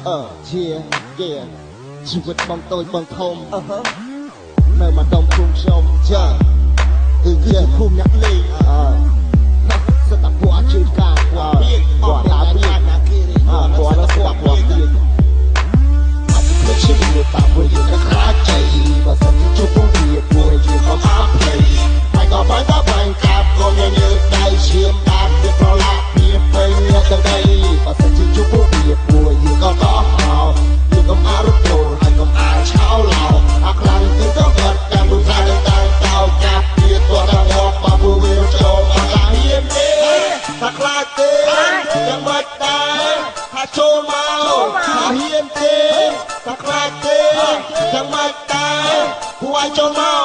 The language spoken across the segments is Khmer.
ជាជីវិតបងតូចបងធំនៅមកដុំភូមិខ្ញុំចាគឺជាភូមិអ្នកលេងសិតតែពួកជឿការពួកទៀតពួកតាទៀតពួកនោះពួកទៀតអត់គិតជាពួកតាពួកយើងក៏ខ្លាចใจបើសិនជាជួបពួកទៀតពួកយើងក៏អត់ភ្លេចហើយក៏បាញ់កាប់ក៏ញញើដៃឈាមតាទៀតប្រឡាក់ពីពេញទៅដីបើសិនជាជួបពួកទៀតពួកយើងក៏តោះមកយើងក៏អរគុណហើយក៏អាចឆោឡោអាខ្លាំងគឺក៏បាត់តាមរូបថាតាំងតោកាប់ទៀតตัวដល់មកបើពួកវាចូលអត់ឡាហ៊ានទេថាខ្លាចទេយ៉ាងម៉េចដែរថាចូលមកថាហ៊ានទេថាខ្លាចទេយ៉ាងម៉េចដែរពួកឲ្យចូលមក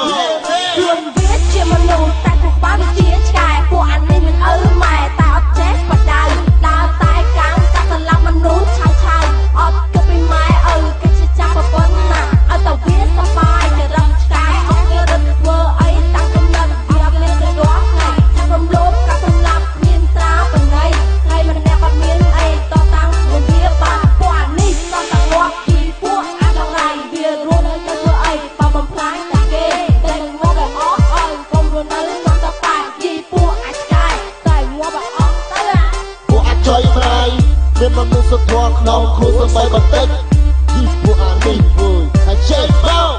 ខ្លួនវាជាមនុស្សតែពួកបាវាជាឆ្កែពួកអានេះមិនឪម៉ែតែអត់ចេះបដៅដើរតែកាំងកាត់សន្លប់មនុស្សឆៅអត់គិតពីម៉ែឪគេជាចាប់ប្រពន្ធណាឲ្យតែវាសប្បាយទៅរកឆ្កែអត់វារត់ធ្វើអីតាំងកំណត់វាមានតែរាល់ថ្ងៃចាប់រំលោភកាត់សន្លប់មានត្រាបណៃថ្ងៃម្នាក់អត់មានអីតតាំងមិនវាបាត់ពួកអានេះតតាំងងាប់ពីពួកអាចងរៃវារស់នៅទៅធ្វើអីបើបំផ្លាញតែគេតែងប់ឲ្យអស់អើយកុំរស់នៅក្នុងតប៉ែពីពួកអាចឆ្កែតែងាប់ឲ្យអស់ទៅពួកអាចចុយប្រៃមានមនុស្សសុទ្ធធម៌ក្នុងគ្រូសំបីបន្តិចពីពួកអានេះវើយហើយចេញមក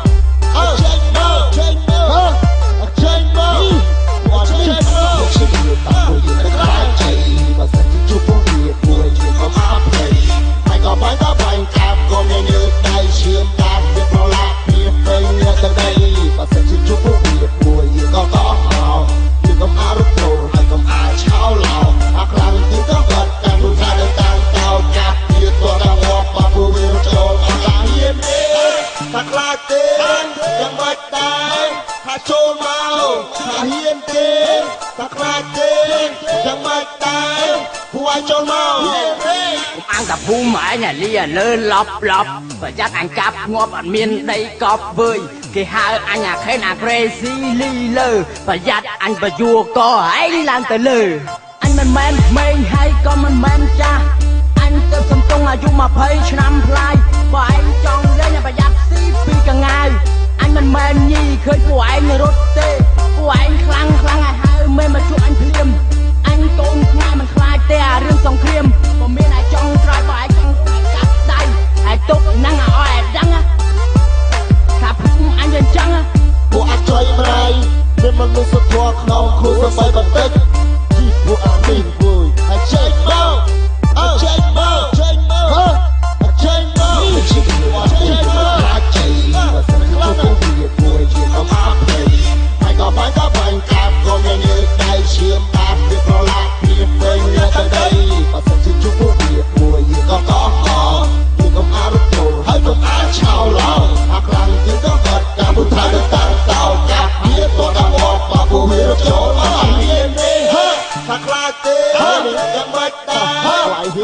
ចេញមកចេញមកចេញមកពួកចេញមកចេញមកតាមពួកយើងខ្លាចใจបើសិនជាជួបពួកវាពួកយើងក៏អត់ភ្លេចហើយក៏បាញ់កាប់ក៏ញញើដៃឈាមតាប់វាប្រឡាក់ពីពេញទៅដីបើសិនជាជួបពួកវាពួកយើងក៏តោះមកយើងក៏អរគុណហើយក៏អាចឆោឡោអាខ្លាំងទីក៏បាត់តាមរូបថាតាំងតោកាប់វាตัวដល់មកបើពួកវាចូលអត់ឡាហ៊ានទេថាខ្លាចទេយ៉ាងម៉េចដែរថាចូលមកថាហ៊ានទេថាខ្លាចទេយ៉ាងម៉េចដែរពួកឲ្យចូលមកអង្គតាភូមិឯងលីលើឡប់ប្រយ័ត្នអញកាប់ងាប់អត់មានដីកប់វើយគេហៅអញអាខេនអាក្រេស៊ីលីលើប្រយ័ត្នអញបយួរកឯងឡើងទៅលើអញមិនមែនក្មេងហើយក៏មិនមែនចាស់អញទៅសំទងអាយុ20ឆ្នាំផ្លាយបើឯងចង់លេងប្រយ័ត្នស៊ីពីកងាវអញមិនមែនញីឃើញពួកឯងរត់ទេពួកឯងខ្លាំងឲ្យហៅមិនមកជួបអញភ្លាមអញកូនខ្មែរមិនខ្លាចទេអារឿងសង្គ្រាមបើមានឯងចង់ត្រាយបើឯងចង់កាត់ដៃឯងទុកហ្នឹងឲ្យឯងដឹងថាភូមិអញវាអញ្ចឹងពួកអាចចុយប្រៃមានមនុស្សសុទ្ធធម៌ក្នុងគ្រូសំបីបន្តិចពីពួកអានេះវើយហើយចេញមកចេញមកចេញមកចេញមកចេញមកចេញមកខ្លាចใจបើសិនជាពួកវាពួកយើងក៏អត់ភ្លេចហើយក៏បាញ់កាប់ក៏ញញើដៃឈាមតាប់វាប្រឡាក់ពីពេញទៅដីបើសិនជាជួបពួកវាពួកយើងក៏តោះមកយើងក៏អរគុណហើយក៏អាចឆោឡោអាខ្លាំងគឺក៏បាត់តាមពុទ្ធតាំងតោកាប់វាตัวដល់មកបើពួកវាចូលអត់ហ៊ានទេថាខ្លាចទេយ៉ាងម៉េចដែ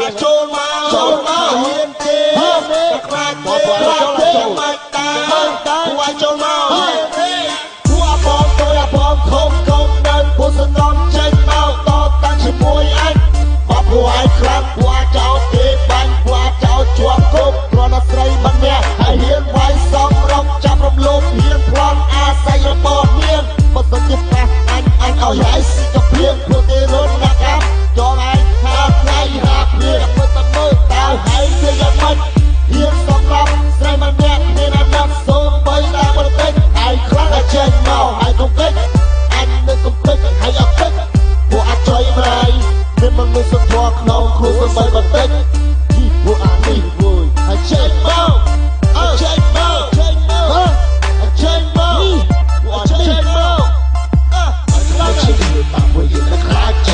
រចូលមកហ៊ានទេថាខ្លាចទេយ៉ាងម៉េចដែរពួកឲ្យចូលមកពួកអបងតូចអបងធំកុំនៅពួកសនំចេញមកតតាំងជាមួយអញបើពួកឯងខ្លាំងពួកចោលទេបាញ់ពួកចោលជាប់គុកគ្រាន់តែស្រីម្នាក់ហើយហ៊ានវាយសំរងចាប់រំលោភហ៊ានប្លន់អាស័យរបបមានបើសិនជាប៉ះអញឲ្យហើយស៊ីកព្រៀងពួកទេរុនណាកាប់ចោលឯងហាថ្ងៃហាព្រៀងមើលតើតើហើយគឺយ៉ាងម៉េចហ៊ានសម្រាប់ស្រីម្នាក់មានអាណត្តិសូមបីតាមបន្តិចឯងខ្លាំងតែចេញមកហើយកុំពេចអញនឹងកុំពេចហើយអត់ពេចពួកអាចចុយប្រៃមានមនុស្សសុទ្ធធម៌ក្នុងគ្រូសំបីបន្តិចពីពួកអានេះវើយហើយចេញមកចេញមកចេញមកចេញមកពួកចេញមកខ្លាចใจតាមពួកយើងក៏ខ្លាចใจ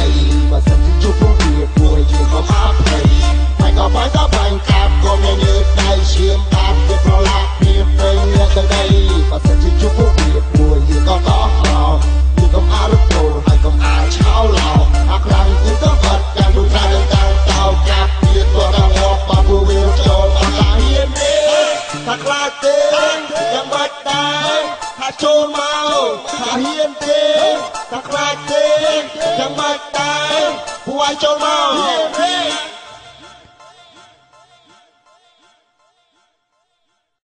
បើសិនជាជួបពួកវាពួកយើងក៏អត់ភ្លេចហើយក៏បាញ់កាប់ក៏ញញើដៃឈាមតាប់វាប្រឡាក់ពីពេញទៅដីបើសិនជាជួបពួកវាពួកយើងក៏តោះមកយើងក៏អរគុណហើយក៏អាចឆោឡោអាខ្លាំងគឺក៏បាត់តាមរូបថាតាំងតោកាប់វាตัวដល់មកបើពួកវាចូលអត់ឡាហ៊ានទេថាខ្លាចទេយ៉ាងម៉េចដែរថាចូលមកថាហ៊ានទេថាខ្លាចទេយ៉ាងម៉េចដែរពួកឲ្យចូលមក